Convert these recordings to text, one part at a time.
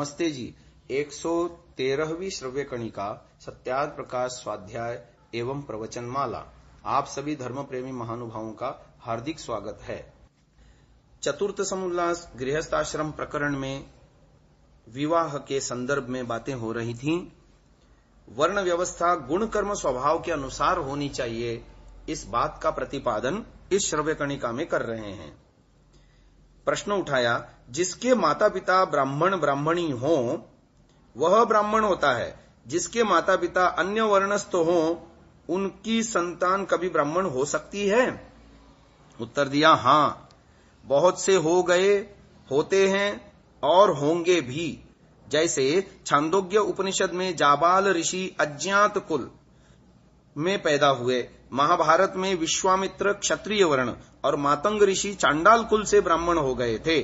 नमस्ते जी। 113वीं श्रव्य कणिका सत्यार्थ प्रकाश स्वाध्याय एवं प्रवचन माला। आप सभी धर्म प्रेमी महानुभावों का हार्दिक स्वागत है। चतुर्थ समुल्लास गृहस्थाश्रम प्रकरण में विवाह के संदर्भ में बातें हो रही थीं। वर्ण व्यवस्था गुण कर्म स्वभाव के अनुसार होनी चाहिए, इस बात का प्रतिपादन इस श्रव्य कणिका में कर रहे हैं। प्रश्न उठाया, जिसके माता पिता ब्राह्मण ब्राह्मणी हो वह ब्राह्मण होता है, जिसके माता पिता अन्य वर्णस्थ हो उनकी संतान कभी ब्राह्मण हो सकती है? उत्तर दिया, हां, बहुत से हो गए, होते हैं और होंगे भी। जैसे छांदोग्य उपनिषद में जाबाल ऋषि अज्ञात कुल में पैदा हुए, महाभारत में विश्वामित्र क्षत्रिय वर्ण और मातंग ऋषि चांडाल कुल से ब्राह्मण हो गए थे।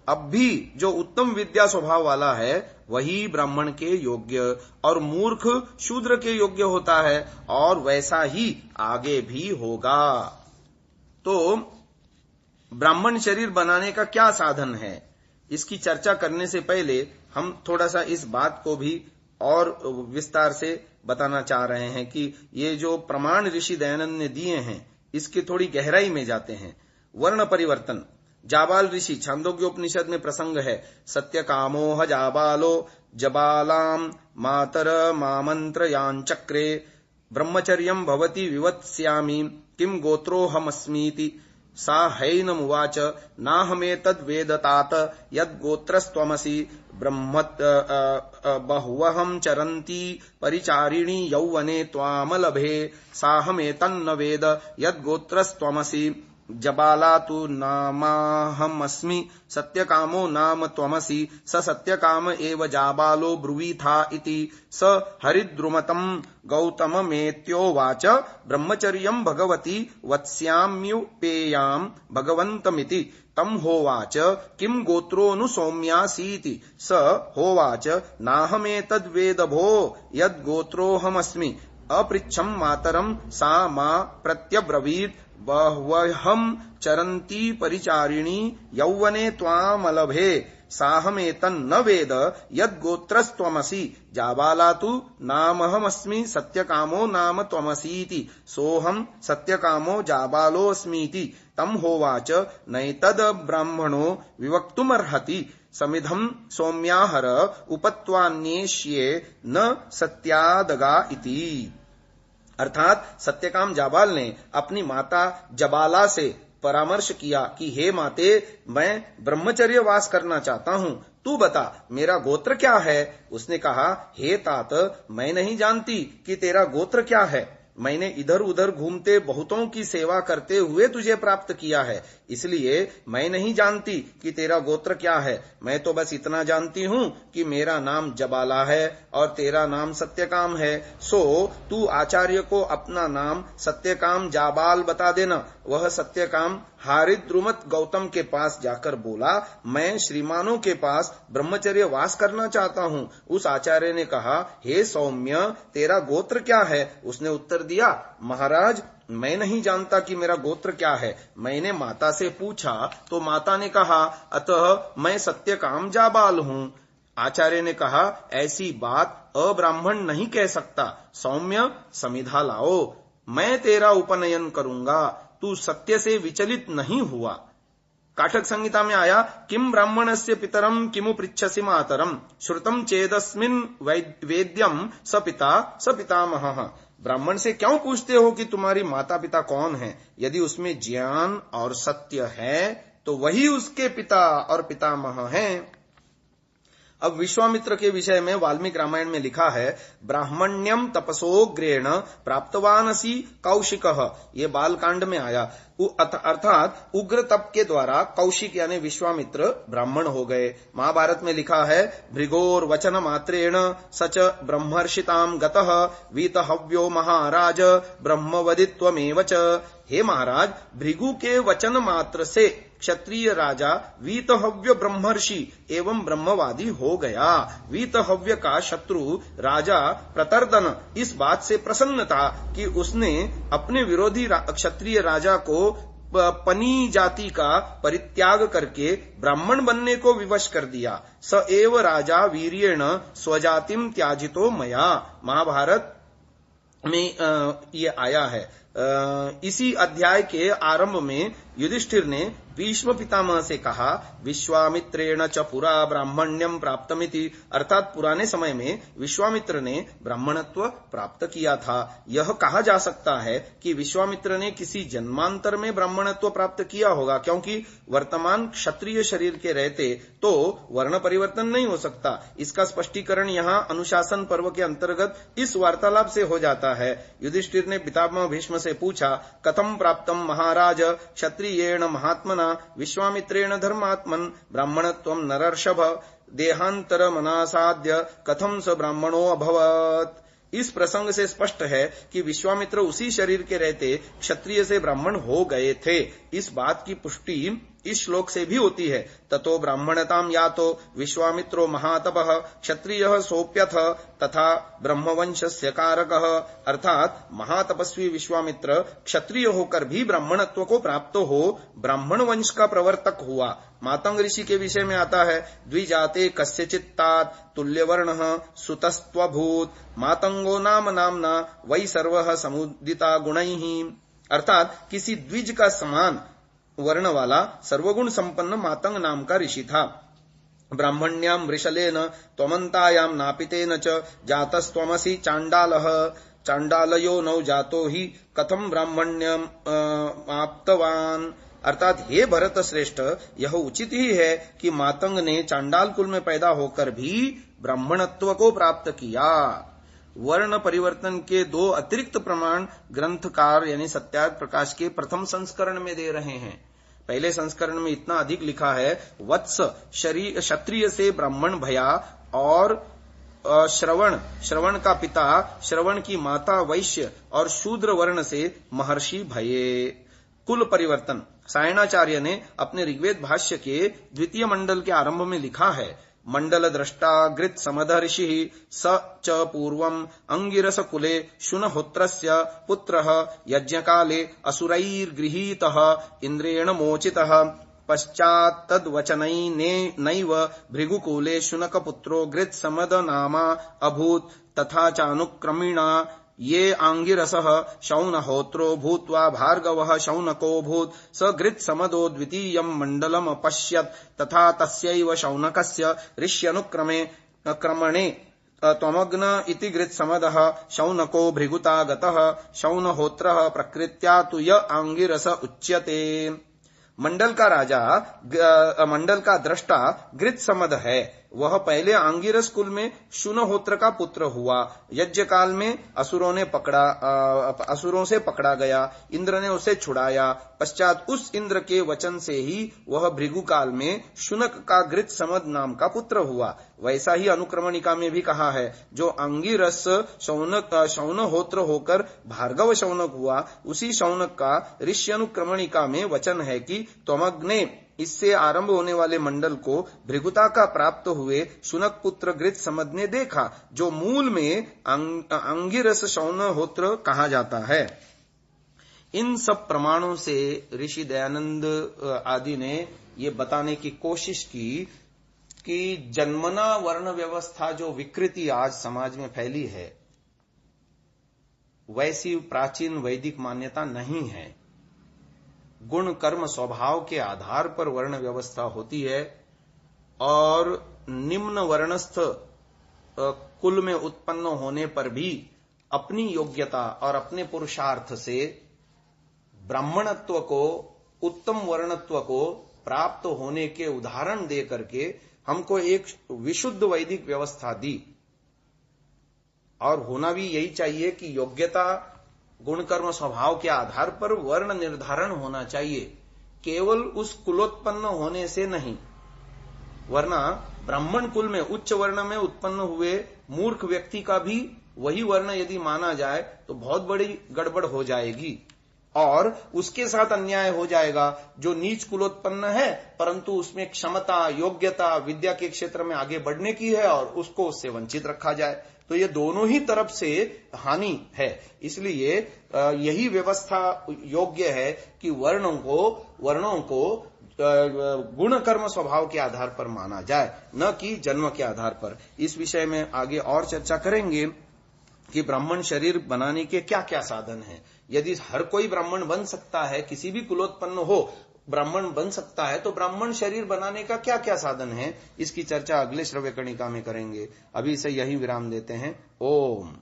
अब भी जो उत्तम विद्या स्वभाव वाला है वही ब्राह्मण के योग्य और मूर्ख शूद्र के योग्य होता है, और वैसा ही आगे भी होगा। तो ब्राह्मण शरीर बनाने का क्या साधन है, इसकी चर्चा करने से पहले हम थोड़ा सा इस बात को भी और विस्तार से बताना चाह रहे हैं कि ये जो प्रमाण ऋषि दयानंद ने दिए हैं इसकी थोड़ी गहराई में जाते हैं। वर्ण परिवर्तन, जाबाल ऋषि, छांदोग्योपनिषद में प्रसंग है, सत्य कामोह जाबालो जबालाम मातर मामंत्र यांचक्रे ब्रह्मचर्यम भवति विवत्स्यामि किम गोत्रोहमस्मीति सा हैनमुवाच नाहमेतद्वेदतात यद्गोत्रस्त्वमसि ब्रह्मत् बहुवहं चरन्ति परिचारिणी यौवने त्वामलभे साहमेतन्न वेद यद्गोत्रस्त्वमसि जबाला तु नामाहमस्मि सत्यकामो नाम त्वमसि स सत्यकाम एव जाबालो ब्रुवीथा इति स हरिद्रुमतं गौतममेत्योवाच ब्रह्मचर्यं भगवती वत्स्याम्युपेयां भगवन्तमिति तम होवाच किम गोत्रोऽनु सौम्यासीति स होवाच नाहमेतद्वेद भो यद्गोत्रोऽहमस्मि अपृच्छं मातरं सा मा प्रत्यब्रवीत् बह्वहं चरन्ति परिचारिणी यौवने त्वामलभे साहमेतन्न वेद यद्गोत्रस्त्वमसि जाबाला तु नामहमस्मि सत्यकामो नाम त्वमसीति सोऽहं सत्यकामो जाबालोऽस्मीति तम होवाच नैतद् ब्राह्मणो विवक्तुमर्हति समिधं सौम्याहर उपत्वान्येष्ये न सत्यादगा इति। अर्थात सत्यकाम जाबाल ने अपनी माता जबाला से परामर्श किया कि हे माते, मैं ब्रह्मचर्य वास करना चाहता हूं, तू बता मेरा गोत्र क्या है। उसने कहा, हे तात, मैं नहीं जानती कि तेरा गोत्र क्या है। मैंने इधर उधर घूमते बहुतों की सेवा करते हुए तुझे प्राप्त किया है, इसलिए मैं नहीं जानती कि तेरा गोत्र क्या है। मैं तो बस इतना जानती हूं कि मेरा नाम जबाला है और तेरा नाम सत्यकाम है। सो तू आचार्य को अपना नाम सत्यकाम जाबाल बता देना। वह सत्यकाम हारिद्रुमत गौतम के पास जाकर बोला, मैं श्रीमानों के पास ब्रह्मचर्य वास करना चाहता हूं। उस आचार्य ने कहा, हे सौम्य, तेरा गोत्र क्या है? उसने उत्तर दिया, महाराज, मैं नहीं जानता कि मेरा गोत्र क्या है। मैंने माता से पूछा तो माता ने कहा, अतः मैं सत्यकाम जाबाल हूं। आचार्य ने कहा, ऐसी बात अब्राह्मण नहीं कह सकता। सौम्य, समिधा लाओ, मैं तेरा उपनयन करूंगा। तू सत्य से विचलित नहीं हुआ। काठक संहिता में आया, किम ब्राह्मणस्य पितरम किमु पृच्छसि मातरम श्रुतम चेदस्मिन् वेद्यम स पितामहः। ब्राह्मण से क्यों पूछते हो कि तुम्हारी माता पिता कौन है? यदि उसमें ज्ञान और सत्य है तो वही उसके पिता और पितामह हैं। अब विश्वामित्र के विषय में वाल्मीकि रामायण में लिखा है, ब्राह्मण्यम तपसोग्रेण प्राप्तवानसी कौशिकः। ये बालकांड में आया। अर्थात उग्र तप के द्वारा कौशिक यानी विश्वामित्र ब्राह्मण हो गए। महाभारत में लिखा है, भृगोर वचन मात्रेण सच ब्रह्मर्षिताम गतः वीतहव्यो महाराज ब्रह्मवदित्वमेव च। हे महाराज, भृगु के वचन मात्र से क्षत्रिय राजा वीतहव्य ब्रह्मर्षि एवं ब्रह्मवादी हो गया। वीतहव्य का शत्रु राजा प्रतर्दन इस बात से प्रसन्न था कि उसने अपने विरोधी क्षत्रिय राजा को पनी जाति का परित्याग करके ब्राह्मण बनने को विवश कर दिया। स एव राजा वीर्येण स्वजातिम त्याजितो मया, महाभारत में ये आया है। इसी अध्याय के आरंभ में युधिष्ठिर ने भीष्म पितामह से कहा, विश्वामित्रेण च पुरा ब्राह्मण्यम प्राप्तमिति, अर्थात पुराने समय में विश्वामित्र ने ब्राह्मणत्व प्राप्त किया था। यह कहा जा सकता है कि विश्वामित्र ने किसी जन्मांतर में ब्राह्मणत्व प्राप्त किया होगा, क्योंकि वर्तमान क्षत्रिय शरीर के रहते तो वर्ण परिवर्तन नहीं हो सकता। इसका स्पष्टीकरण यहाँ अनुशासन पर्व के अंतर्गत इस वार्तालाप से हो जाता है। युधिष्ठिर ने पितामह भीष्म से पूछा, कथम प्राप्तम महाराज क्षत्रियेण महात्मना विश्वामित्रेण धर्मात्मन ब्राह्मणत्वं नरर्षभ देहांतर मनासाद्य कथम स ब्राह्मणो अभवत्। इस प्रसंग से स्पष्ट है कि विश्वामित्र उसी शरीर के रहते क्षत्रिय से ब्राह्मण हो गए थे। इस बात की पुष्टि इस श्लोक से भी होती है। ततो ब्राह्मणताम यातो विश्वामित्रो महातपः क्षत्रियः सोप्यथ तथा ब्रह्मवंशस्य कारकः, अर्थात महातपस्वी विश्वामित्र क्षत्रिय होकर भी ब्राह्मणत्व को प्राप्त हो ब्राह्मण वंश का प्रवर्तक हुआ। मातंग ऋषि के विषय में आता है, द्विजाते कस्यचित्तात तुल्यवर्णः सुतस्त्वभूत मातंगो नाम नामना वै सर्वः समुदिता गुणैः, अर्थात किसी द्विज का समान वर्ण वाला सर्वगुण संपन्न मातंग नाम का ऋषि था। ब्राह्मण्याम वृषलेन त्वमन्तायाम नापितेन च जातस्त्वमसि चांडालः चांडालयो नौ जातो ही कथम ब्राह्मण्यम आप्तवान, अर्थात हे भरत श्रेष्ठ, यह उचित ही है कि मातंग ने चांडाल कुल में पैदा होकर भी ब्राह्मणत्व को प्राप्त किया। वर्ण परिवर्तन के दो अतिरिक्त प्रमाण ग्रंथकार यानी सत्यार्थ प्रकाश के प्रथम संस्करण में दे रहे हैं। पहले संस्करण में इतना अधिक लिखा है, वत्स क्षत्रिय से ब्राह्मण भया और श्रवण का पिता श्रवण की माता वैश्य और शूद्र वर्ण से महर्षि भये। कुल परिवर्तन सायणाचार्य ने अपने ऋग्वेद भाष्य के द्वितीय मंडल के आरंभ में लिखा है, मंडल द्रष्टा गृत समध ऋषि स च पूर्वम अंगिरस कुले शुनहोत्रस्य पुत्रः यज्ञकाले असुरैर्गृहीतः इंद्रेण मोचितः पश्चात् तद्वचनैनैव भृगुकुले शुनकपुत्रो गृत समद नामा अभूत् तथा चानुक्रमिणा ये आंगिरसः शौनहोत्रो भूत्वा भार्गवः शौनकोऽभूत् स गृत् समदो द्वितीयं मण्डलम् अपश्यत् तथा तस्यैव शौनकस्य ऋष्यनुक्रमे क्रमणे त्वमग्न इति गृत् समदः शौनको भृगुता गतः शौनहोत्रः प्रकृत्या तु य आंगिरस उच्यते। मंडल का राजा मंडल का दृष्टा गृत समद है, वह पहले आंगिरस कुल में शुनहोत्र का पुत्र हुआ। यज्ञ काल में असुरों से पकड़ा गया, इंद्र ने उसे छुड़ाया। पश्चात उस इंद्र के वचन से ही वह भृगु काल में शुनक का गृत समद नाम का पुत्र हुआ। वैसा ही अनुक्रमणिका में भी कहा है, जो अंगिरस शौनहोत्र होकर भार्गव शौनक हुआ, उसी शौनक का ऋषि अनुक्रमणिका में वचन है कि त्वमग्ने, इससे आरंभ होने वाले मंडल को भृगुता का प्राप्त हुए शुनक पुत्र गृत समद ने देखा, जो मूल में अंगिरस शौनहोत्र कहा जाता है। इन सब प्रमाणों से ऋषि दयानंद आदि ने ये बताने की कोशिश की कि जन्मना वर्ण व्यवस्था जो विकृति आज समाज में फैली है, वैसी प्राचीन वैदिक मान्यता नहीं है। गुण कर्म स्वभाव के आधार पर वर्ण व्यवस्था होती है और निम्न वर्णस्थ कुल में उत्पन्न होने पर भी अपनी योग्यता और अपने पुरुषार्थ से ब्राह्मणत्व को, उत्तम वर्णत्व को प्राप्त होने के उदाहरण दे करके हमको एक विशुद्ध वैदिक व्यवस्था दी। और होना भी यही चाहिए कि योग्यता, गुण कर्म स्वभाव के आधार पर वर्ण निर्धारण होना चाहिए, केवल उस कुलोत्पन्न होने से नहीं। वरना ब्राह्मण कुल में उच्च वर्ण में उत्पन्न हुए मूर्ख व्यक्ति का भी वही वर्ण यदि माना जाए तो बहुत बड़ी गड़बड़ हो जाएगी। और उसके साथ अन्याय हो जाएगा जो नीच कुलोत्पन्न है परंतु उसमें क्षमता, योग्यता, विद्या के क्षेत्र में आगे बढ़ने की है और उसको उससे वंचित रखा जाए। तो ये दोनों ही तरफ से हानि है। इसलिए यही व्यवस्था योग्य है कि वर्णों को गुण कर्म स्वभाव के आधार पर माना जाए, न कि जन्म के आधार पर। इस विषय में आगे और चर्चा करेंगे कि ब्राह्मण शरीर बनाने के क्या क्या साधन हैं। यदि हर कोई ब्राह्मण बन सकता है, किसी भी कुलोत्पन्न हो ब्राह्मण बन सकता है, तो ब्राह्मण शरीर बनाने का क्या क्या साधन है, इसकी चर्चा अगले श्रव्य कणिका में करेंगे। अभी से यही विराम देते हैं। ओम।